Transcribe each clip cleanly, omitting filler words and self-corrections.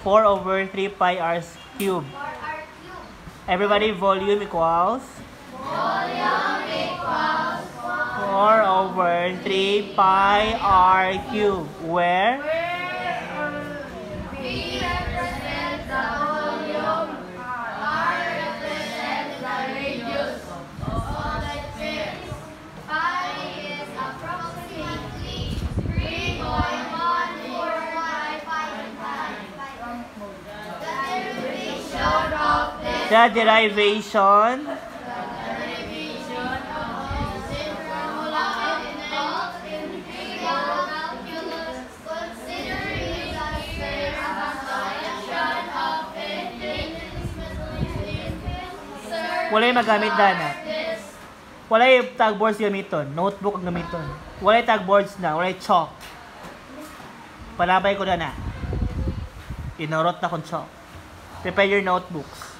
4 over 3 pi r cubed. Everybody, volume equals? Volume equals 4 over 3 pi r cubed. Where? P represents the volume, R represents the radius of the sphere. Pi is approximately 3.145. The derivation wala yung magamit dana. Wala yung tagboards gamiton. Notebook ang gamiton. Wala yung tagboards na. Wala yung chalk. Palabay ko na. Inorot na kong chalk. Prepare your notebooks.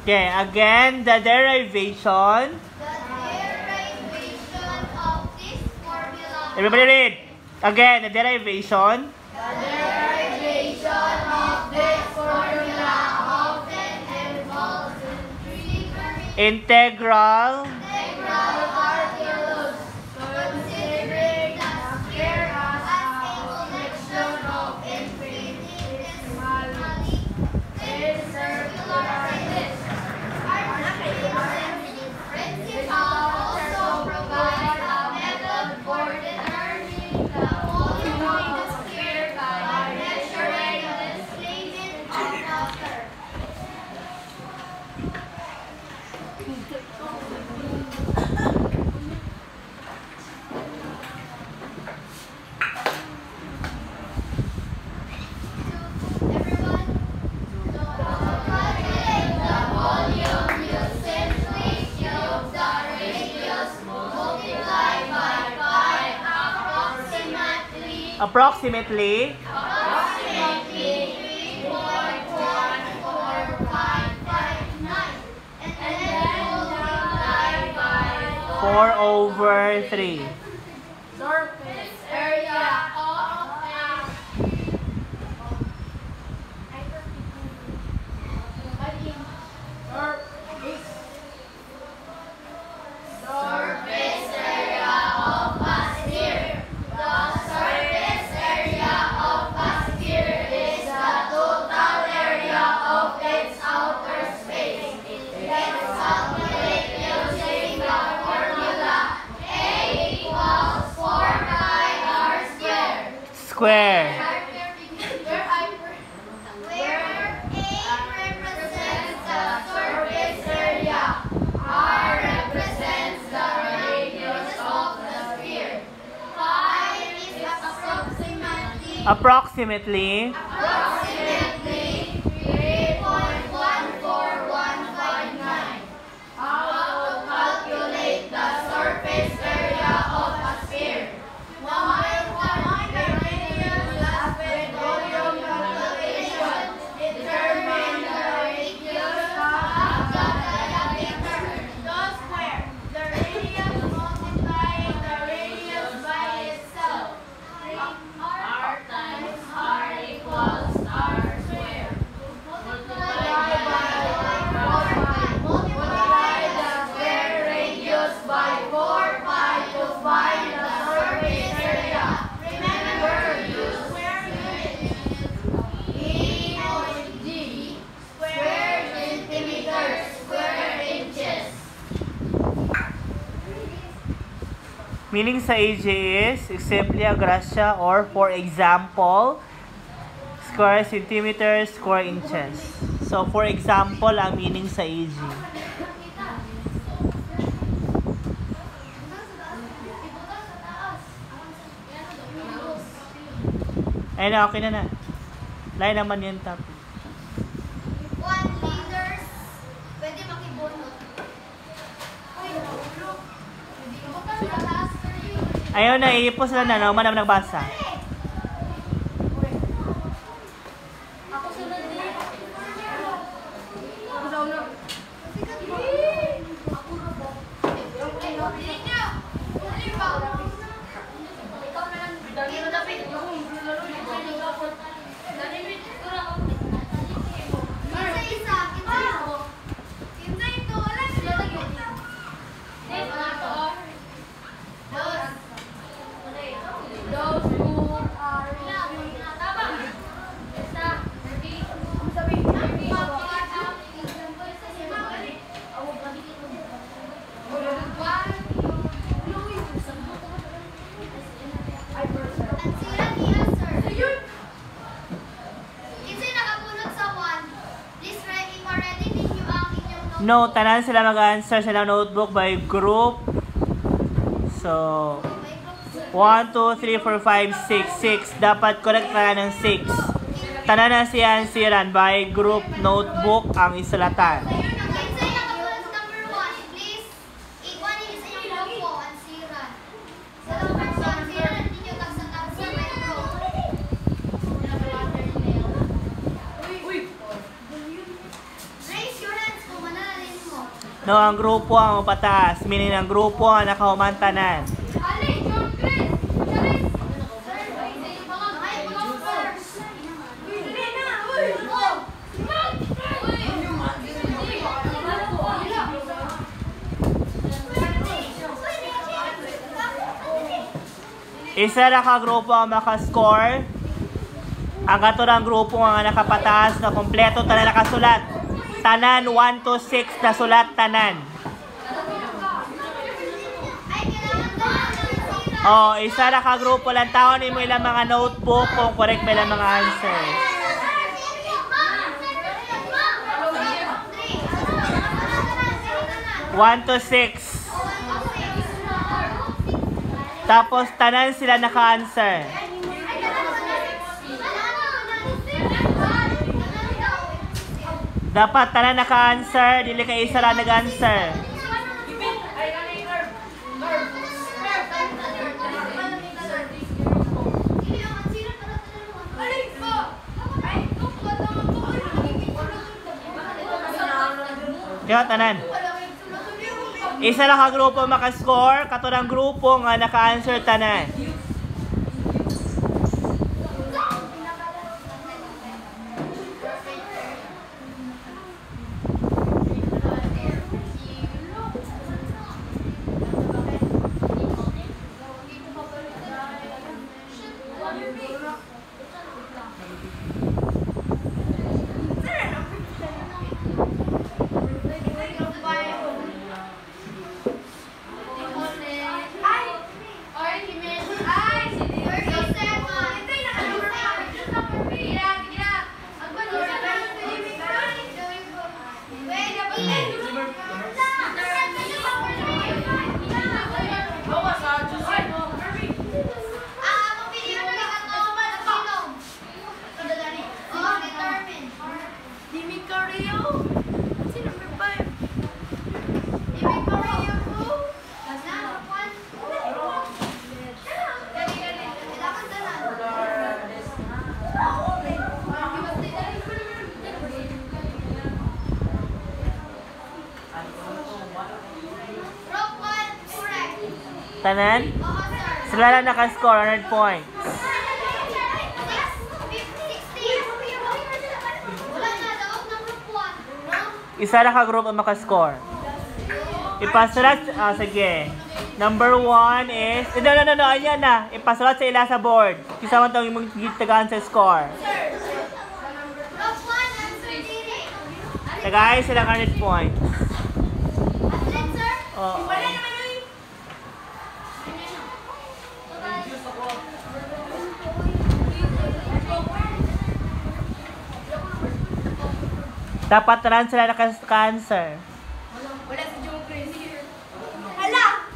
Okay, again, the derivation. The derivation of this formula. Everybody read. Again, the derivation. The derivation of this formula often involves Integral calculus, considering the sphere as a collection of infinitesimally circular discs. Principle also provides a method for determining the volume of the sphere by measuring the displacement of the curve. approximately 3.1459, and then multiply by 4 over 3. surface area of surface area of a sphere. The surface area of a sphere is the total area of its outer space. Let's calculate using the formula A equals 4 pi r squared. Square. Where A represents the surface area, R represents the radius of the sphere. Pi is Approximately 3.14159. How to calculate the surface area of a sphere? While the radius aspect volume calculation, determine the radius of the diameter. The square. The radius multiplying the radius by itself. R times R equals R squared. Multiply the square radius by 4 pi to find the surface area. Remember, use square units. E is G, square centimeters, square inches. meaning sa AJ is simply a gracia or for example square centimeters, square inches. So for example ang meaning sa AJ. Ayun na, okay na. Lain naman yung topic. 1 liters. Pwede makibunot. Ayun na, iipos na no? Manam nagbasa. Ako sunod din. Ako sa una. Ako rabo. Dili niya. Dili ba? Ikaw na lang. Dali mo dapat. Dali No, tanan sila mag-answer sa notebook by group. So, 1, 2, 3, 4, 5, 6. 6. Dapat correct na ng 6. Tanan na siya ansiran by group notebook ang isulatan. No, ang grupo ang pataas. Meaning ang grupo ang nakahumantanan. Isa na ka grupo ang makascore. Ang katurang grupo ang nakapataas na kompleto tanan nakasulat. Tanan 1 to 6 na sulat tanan. Oh, isa na ka grupo lang taon mo ilang mga notebook kung correct ba ilang mga answers. One to 6. Tapos tanan sila naka-answer. Dapat tanan naka-answer, dili ka isa lang nag-answer. Diba tanan? Isa lang ka grupo makascore, katurang grupo nga naka-answer tanan. Tanan? Sila lang naka-score 100 points. Isa na ka-group ang maka-score. Ipasulat, sige. Number 1 is, no, ayan na. Ipasulat sa ila sa board. Kisama itong imong tagaan sa score. Tagay silang 100 points. Oo. Dapat tanan sila naka-answer. Wala si John Crazy. Hala!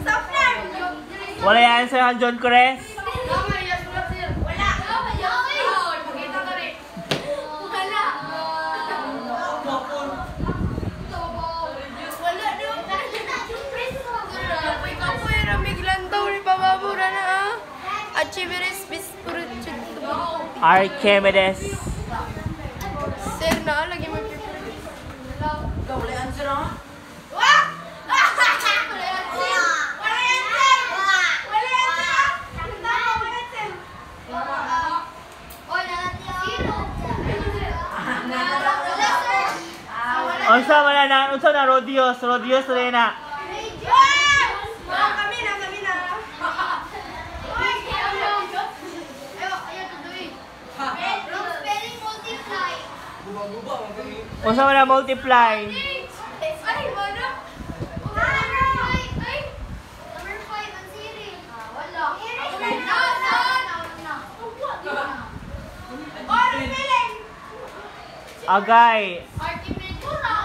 Stop lang! Wala yung answer ang John Cres. Wala! Pakita ka rin. Wala! Wala doon. Kapoy ramig lang daw ni bababura na Archimedes Vespucci. Archimedes. Sir na, lagi mag-prepare. Wala yung answer ha? Wah! Wala yan, sir! Wala yan, sir! Wala yan, sir! Wala yan, sir! Oy, nalat yan. Sino? Unsa man na, unsa na Rodios rin na. Kami na. Unsa man na multiply. Ay, wala. Number 5 ang siri. Wala. Agay. Archimedes na.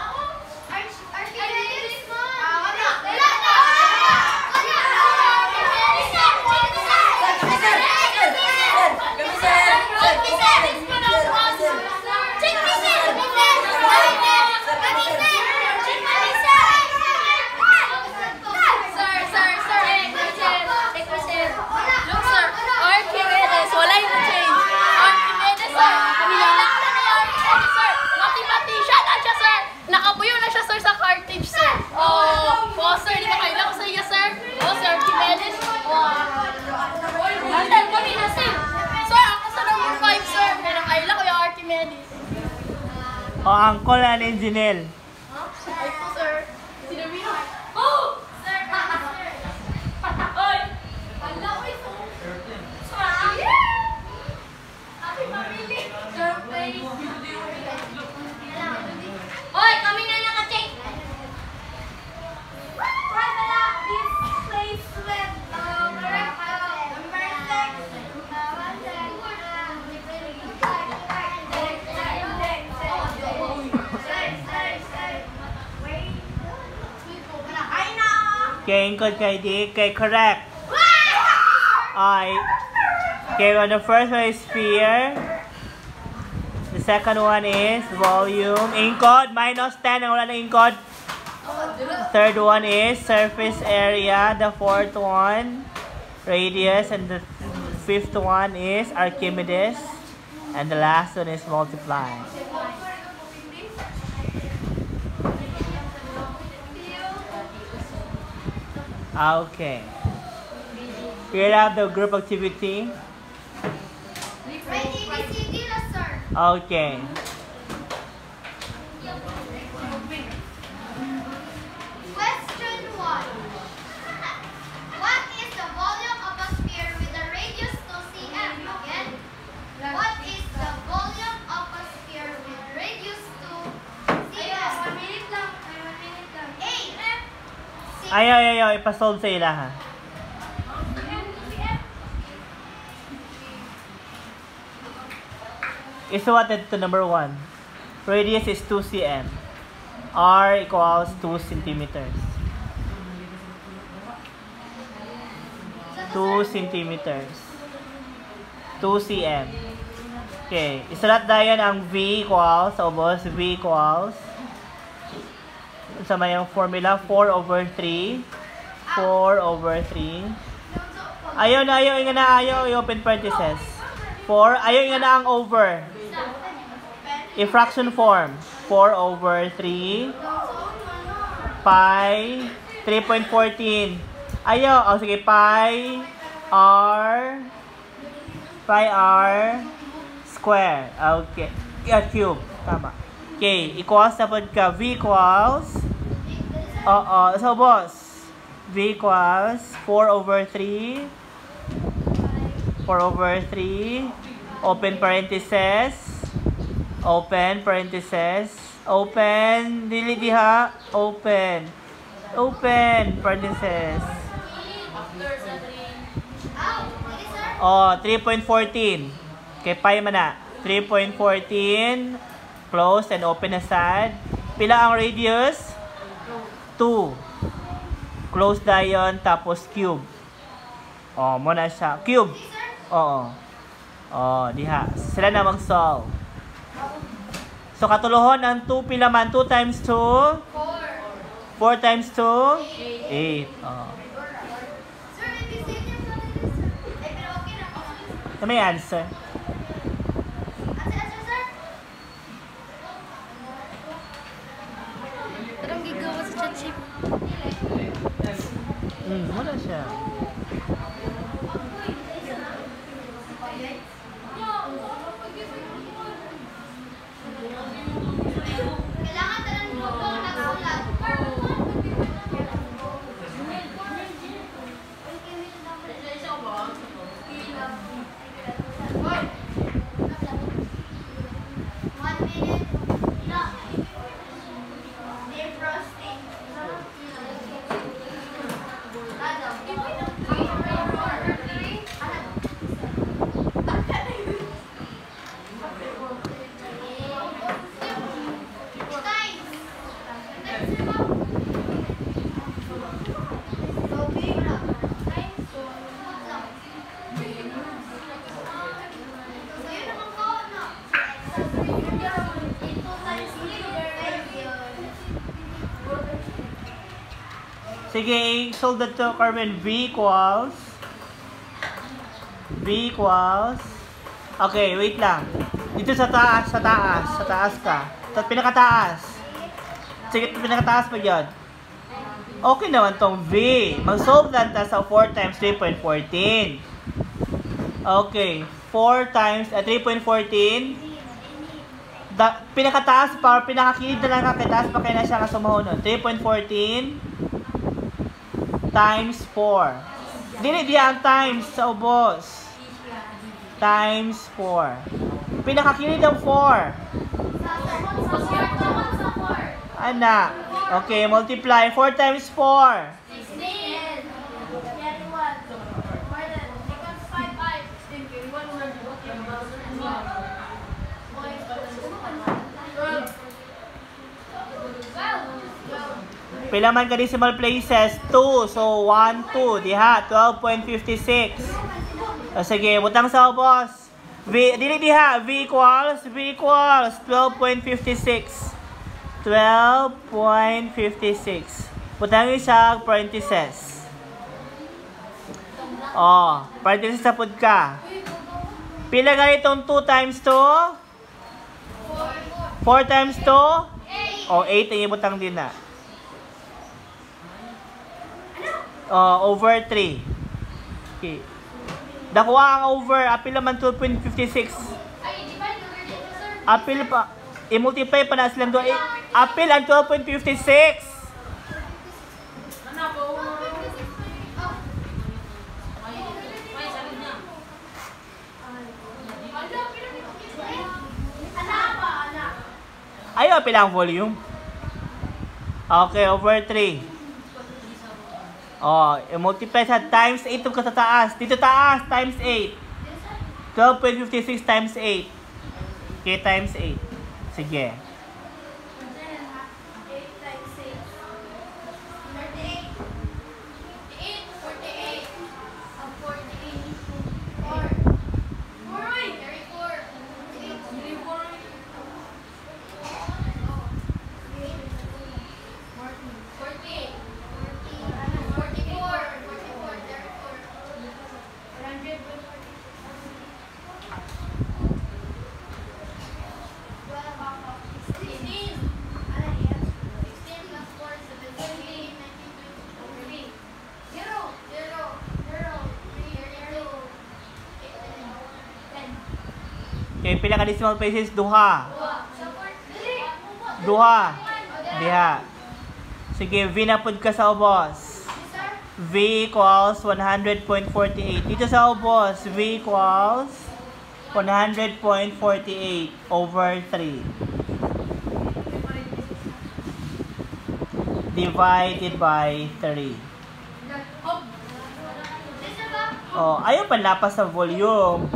O, angkol na ni Janelle. Ay po, sir. Sino Rino? Oh! Sir, sir. Oy! Wala ko ito. Sorry! Happy family. Surprise! Hoy, kami na naka-check. Wala, this place with correct number 6. Okay, good kay Dick. Okay, correct. Okay, on the first one is sphere. The second one is volume. Incode, minus 10. Ang wala na incode. Third one is surface area. The fourth one, radius. And the fifth one is Archimedes. And the last one is multiply. Okay. Here have the group activity. Right, ABCD na, sir. Okay. Question 1. What is the volume of a sphere with a radius 2 cm? Again, what is the volume of a sphere with radius 2 cm? 1 minute lang. 1 minute lang. A. Ayaw. Ipasolve sa ila ha. Isuwated to number 1. Radius is 2 cm. R equals 2 centimeters. 2 centimeters. 2 cm. Okay. Isulat dayon ang V equals, sa ubos, V equals, sa mayang formula, 4 over 3. 4 over 3. Ayaw nga na, i-open parentheses. 4, ayaw nga na ang over. I-fraction form. 4 over 3. Pi. 3.14. Ayaw. Sige. Pi r square. Okay. Cube. Tama. Okay. Equals na po ka. V equals. So, boss. V equals 4 over 3. 4 over 3. Open parentheses. Open parentheses. Open. Dili diha. Open. Open parentheses. Oh, 3.14. Okay, pi man na. 3.14. Close and open aside. Pila ang radius? 2. Close dayon tapos cube. Oh, mo na siya. Cube. Oo. Oh, diha. Sila namang solve. So, katulohon ang 2 pila man. 2 times 2? 4. 4 times 2? 8. Oh. Sir, ABCD yung natin, sir. Pero okay na. Ito may answer. Answer, sir. Parang gigawa sa chat chip. Wala siya. Kailangan talang grupo nagsulat. One minute. Defrosting. Sige, solve that to Carmen. V equals. Okay, wait lang. Dito sa taas ka. Sa pinakataas. Sige, pinakataas pa yun. Okay naman tong V. Mag-solve lang ta sa 4 times 3.14. Okay, 4 times 3.14. Pinakataas pa, pinakakilid na lang kakitaas pa kaya na siya kasumahon nun. 3.14 times 4. Dili diya ang times sa ubos. Times 4. Pinakakilid ang 4. Anak. Okay, multiply. 4 times 4. 16. Pila man ka decimal places? 2. So, 1, 2. Diha, 12.56. O, sige, butang sa ubos. Dili diha, V equals 12.56. 12.56. Butang isa, parentheses. O, parentheses sa pud ka. Pila ganitong 2 times 2? 4 times 2? O, 8 ang ibutang din na. Over 3. Okay. Dakuha ang over. Apil naman 12.56. Apil pa. I-multiply pa na silang doon. Apil ang 12.56. Ayaw, apil ang volume. Okay, over 3. I-multiply sa times 8 yung katataas. Dito taas, times 8. 12.56 times 8. Okay, times 8. Sige. 10. Okay, pila ka decimal places? Duha. Diha. Sige, V na pud ka sa ubos. V equals 100.48. Dito sa ubos, V equals 100.48 over 3. Divided by 3. Ayaw panlapas sa volume.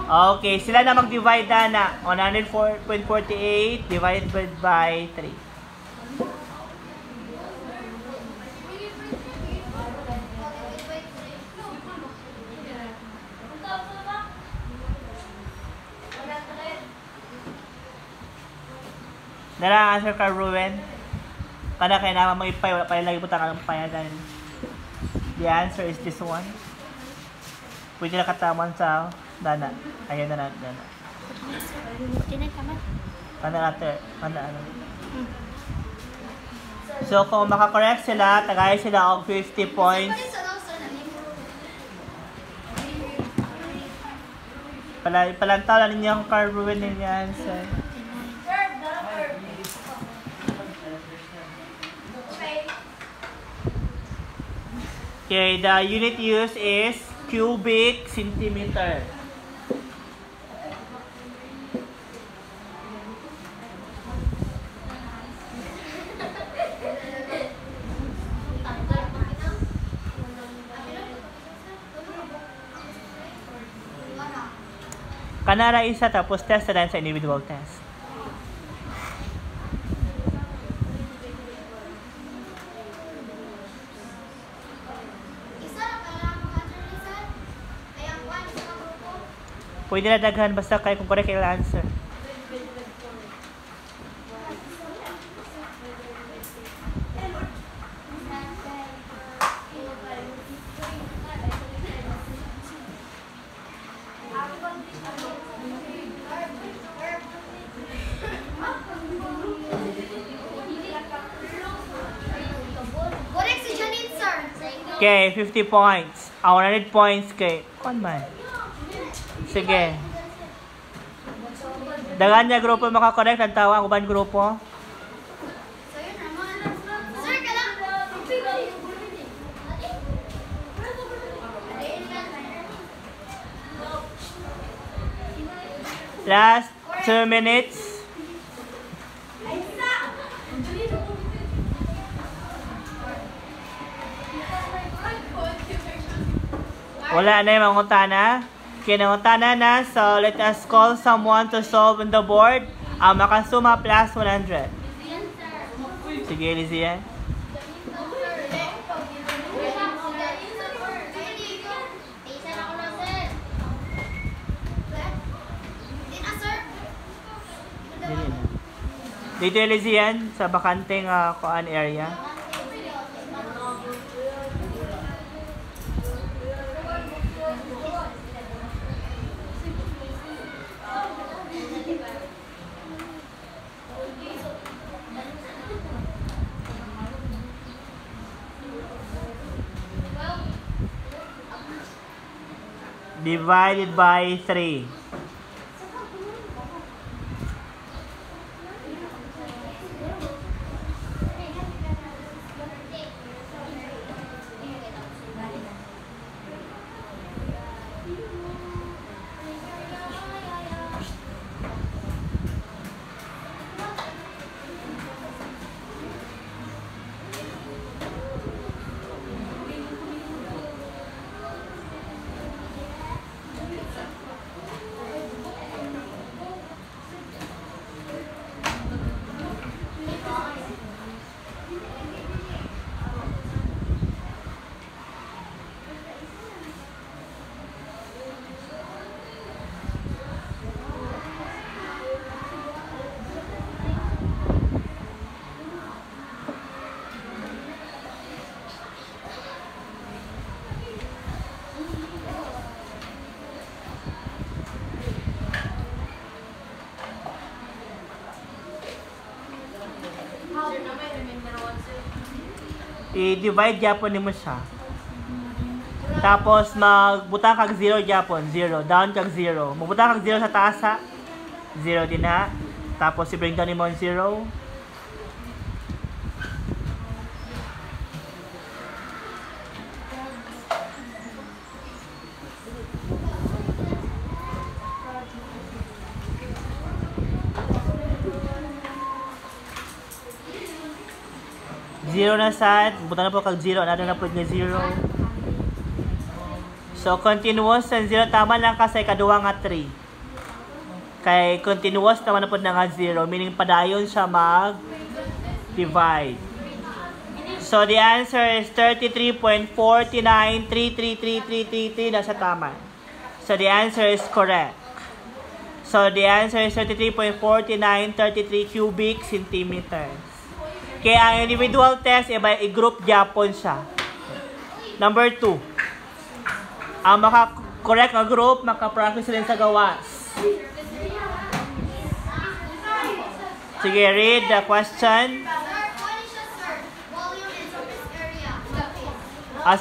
Okay, sila na mag-divide na. 104.48 divided by 3. Dala answer ka, Ruben. Kada kaya naman mag-ipay lagi po takang payagan. The answer is this one. Pwede na kataman sa Dana. Ayun na Dana. Ano. So, kung makakorek sila, tagay sila og 50 points. Palantaw na ninyo ang Ruben ninyo answer. Okay, the unit used is cubic centimeter. Kanara isa tapos test na sa individual test. Pwede na daghan basta kayo kung correct yung answer. Okay, 50 points. 100 points kay. Kuan man. Sige. Dagan niya grupo makakorek ang tawa ang uban grupo. Sir, ka lang. Last 2 minutes. Wala na yung mangutana. Kinangutana na. So, let us call someone to solve on the board. Ang makasuma plus 100. Sige, Lizian. Dito yung Lizian sa bakanteng kuan area. Divided by 3. I-divide Japon ni mo siya. Tapos magbutang kag 0 Japon, 0. Down kag 0. Magbutang kag 0 sa taas ha. 0 din ha. Tapos i-bring down ni mo 0. Zero na sad, butang na po kag 0, another na po nga 0. So, continuous and 0, tama lang kasi kaduwa nga 3. Kay continuous naman na po na nga 0, meaning padayon siya mag-divide. So, the answer is 33.49333333 nasa tama. So, the answer is correct. So, the answer is 33.4933 cubic centimeters. Kaya ang individual test, i-group Japon siya. Number 2. Ang maka-correct na group, maka-practice rin sa gawas. Sige, read the question.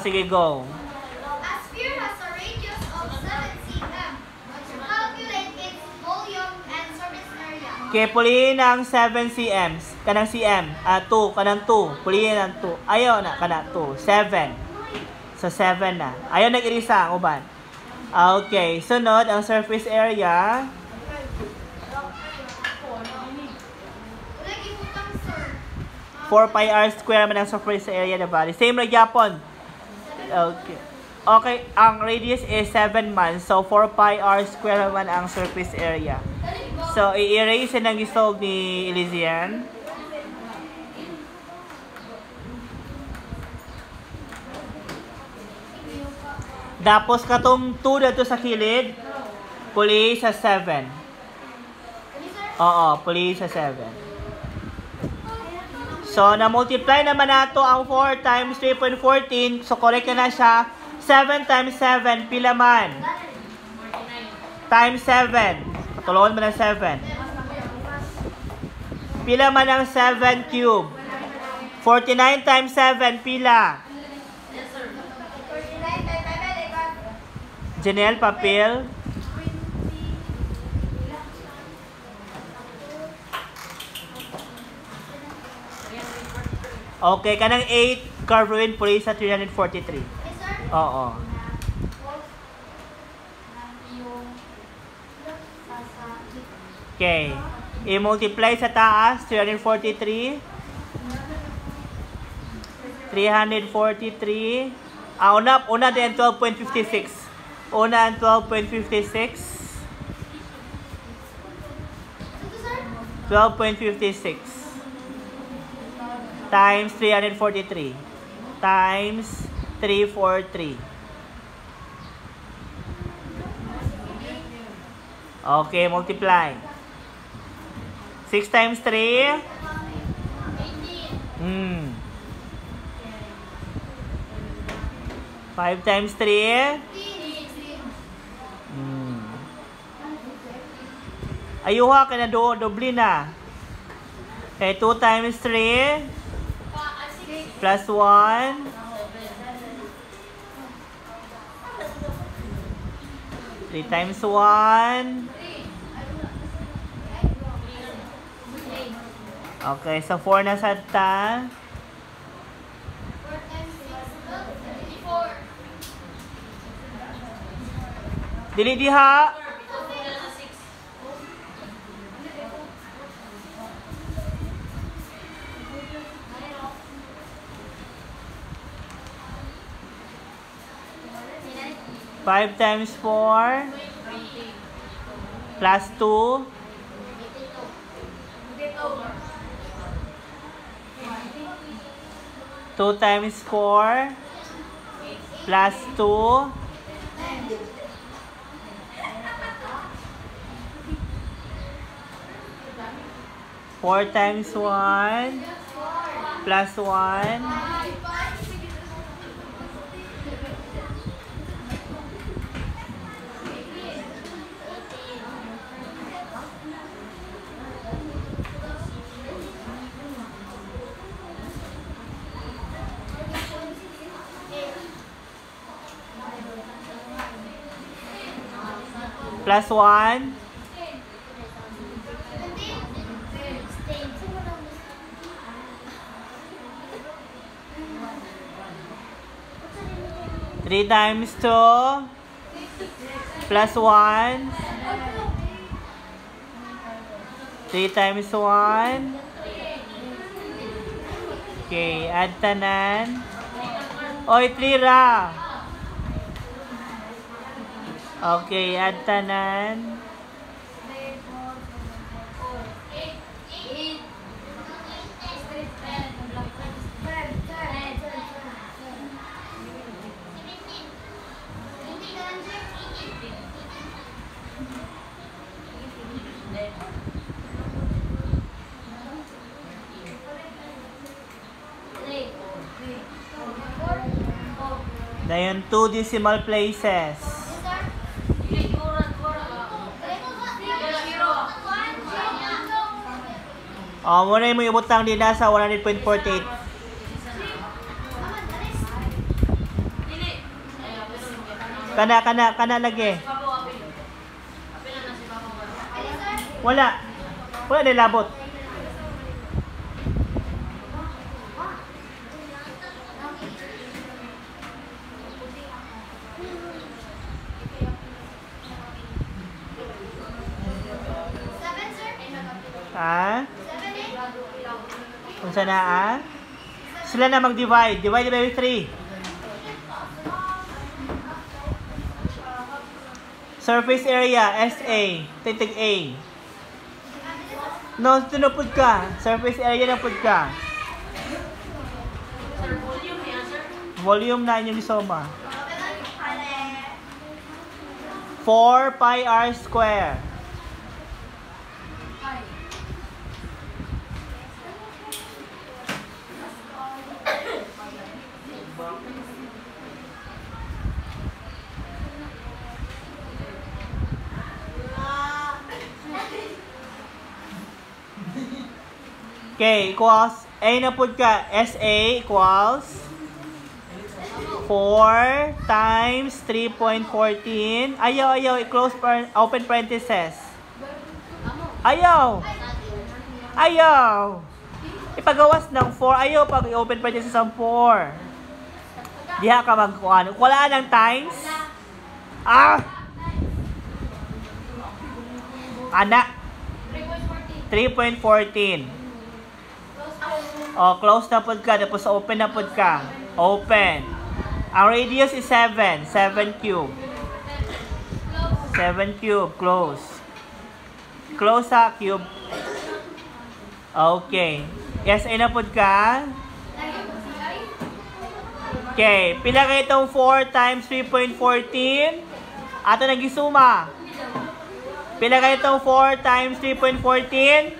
Sige, go. A sphere has a radius of 7 cm. Calculate its volume and surface area. Okay, pulihin ang 7 cm. Kanang cm. 2. Kanang 2. Pulihin ang 2. Ayaw na. Kanang 2. 7. So, 7 na. Ayaw nag-irisa ang uban. Okay. Sunod, ang surface area. 4 pi r square man ang surface area na bali. Same like Japon. Okay. Okay, ang radius is 7 man. So, 4 pi r square man ang surface area. So, i-erase na nag-solve ni Elysian. Tapos, katong 2 dito sa kilid, puli sa 7. Oo, puli sa 7. So, na-multiply naman nato ang 4 times 3.14. So, correct na siya. 7 times 7, pila man? Times 7. Patulungan mo ng 7. Pila man ang 7 cube? 49 times 7, pila? Janelle, papel. Okay, kanang 8 curve ruin puli sa 343. Yes, sir. Oo. Okay. I-multiply sa taas, 343. 343. Una din 12.56. Una ang 12.56. 12.56 times 343 times 343. Okay, multiply. 6 times 3? 5 times 3? Ayuha ka na doble na. Okay, 2 times 3 plus 1. 3 times 1. Okay, so 4 na sa ta. 4 times 6, 24. Dili diha. 5 times 4 plus 2. 2 times 4 plus 2. 4 times 1 plus 1. Plus 1. Three times 2 plus 1. 3 times 1. Okay, add tanan. Oy, 3 ra. Okay, add tanan. Dayon 2 decimal places. Oh, muna mo ibutang din na sa 100.48. Kana lagi. Wala nilabot. Kung sana sila na mag-divide. Divide by 3. Surface area, SA. Titig A. No, tinupod ka. Surface area na pud ka. Volume na inyong isoma. 4 pi r square. Okay, equals, A na po ka, SA equals 4 times 3.14. Ayaw, close open parentheses. Ayaw. Ipagawas ng 4. Ayaw pag i-open parenthesis ang 4. Diha ka magkuhan. Wala ng times. Anak. 3.14. Close na pod ka. Tapos open na pod ka. Open. Ang radius is 7. 7 cube. 7 cube. Close. Close sa cube. Okay. Yes, ay na pod ka. Okay. Pila kayo itong 4 times 3.14? Ato nag-isuma. Pila kayo itong 4 times 3.14?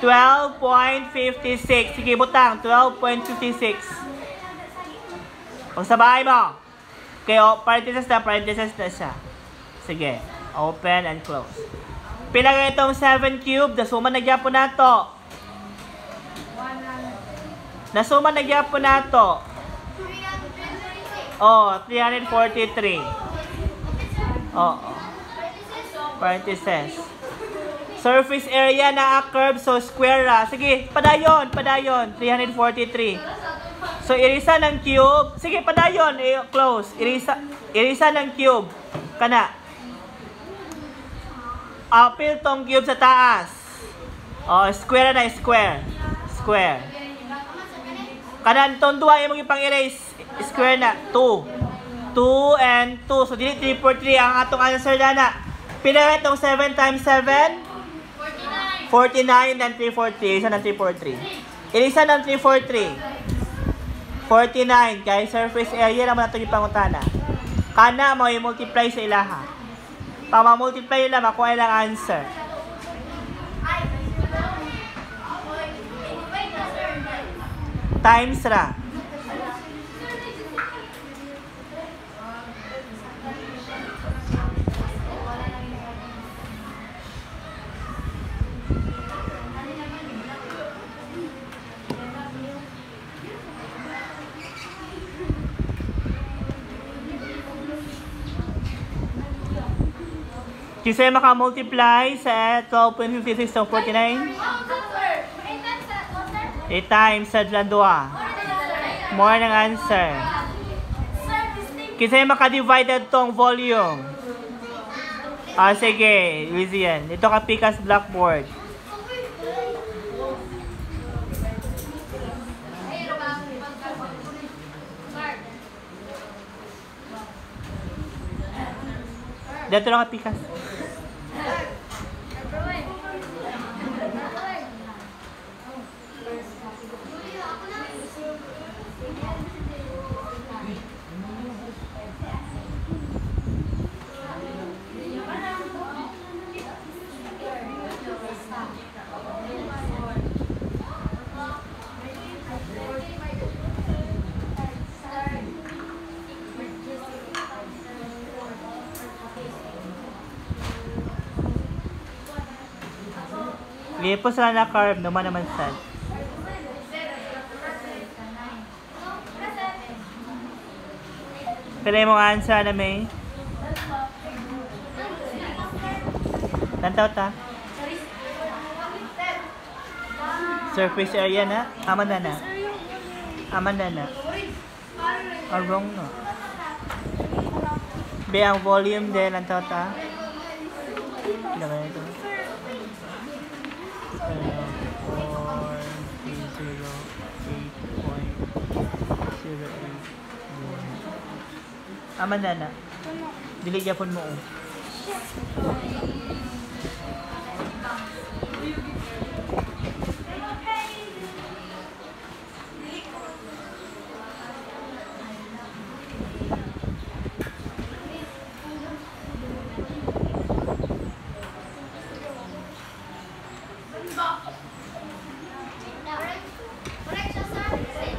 12.56. Sige, butang. 12.56. Pagsabahay mo. Okay, parenthesis na siya. Sige. Open and close. Pila kayo itong 7 cube? Nasuma na gyapon nato. Nasuma na gyapon nato. 343. Parenthesis. Surface area na a curve, so square ra. Sige, padayon. 343. So, irisa ng cube. Sige, padayon. Close. Irisa ng cube. Kana. Apil tong cube sa taas. Square na, square. Kanan, tong duwa yung ipang-erase. Square na. 2 and 2. So, dili 343 ang atong answer na. Pila itong 7 times 7? 49 and 343. Isa ng 343. Ilisa ng 343. 49. Kaya surface area naman itong ipangutana. Kana mo i-multiply sa ilaha. Pag ma-multiply nila, makuha ilang answer. Times ra. Kasi maka-multiply sa 12.56 ng 49. 8 times sa dlandua. More ng answer. Kasi maka-divided tong volume. Sige. Easy yan. Ito ka Pica's blackboard. Dito lang ka Pica's. Lipos lang na curve, naman sad. Pila yung answer na may? Tantaw ta? Surface area na? Aman na. Wrong no. Be ang volume din, tantaw ta? Pila ba ito? 4.08.08. Aman na. Dili gyapon mo.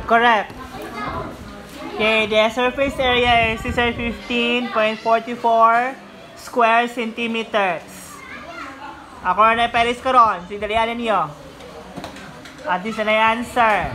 Correct. Okay, the surface area is 15.44 square centimeters. Ako na Paris karon, sigdalian niyo. At this na yung answer.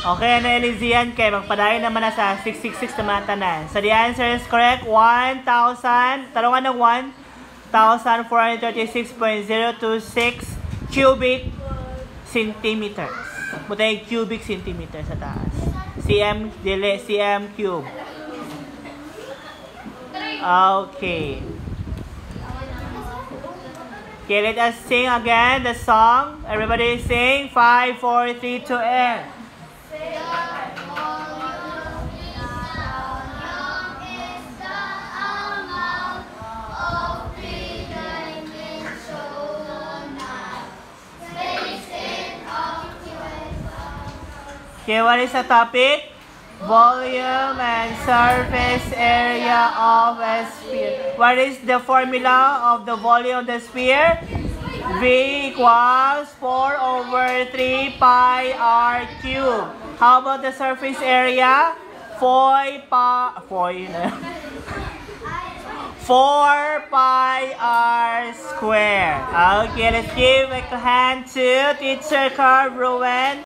Okay, na Elysian kay magpadayon naman na sa 666 na mga tanan. So the answer is correct, 1,000, talungan ng 1,436.026 cubic centimeters. Mutay cubic centimeters sa taas. cm cube. Okay. Okay, let us sing again the song. Everybody sing. 5, 4, 3, 2, and. Okay, what is the topic? Volume and surface area of a sphere. What is the formula of the volume of the sphere? V equals 4 over 3 pi r cubed. How about the surface area? 4 pi r squared. Okay, let's give a hand to teacher Carl Ruben.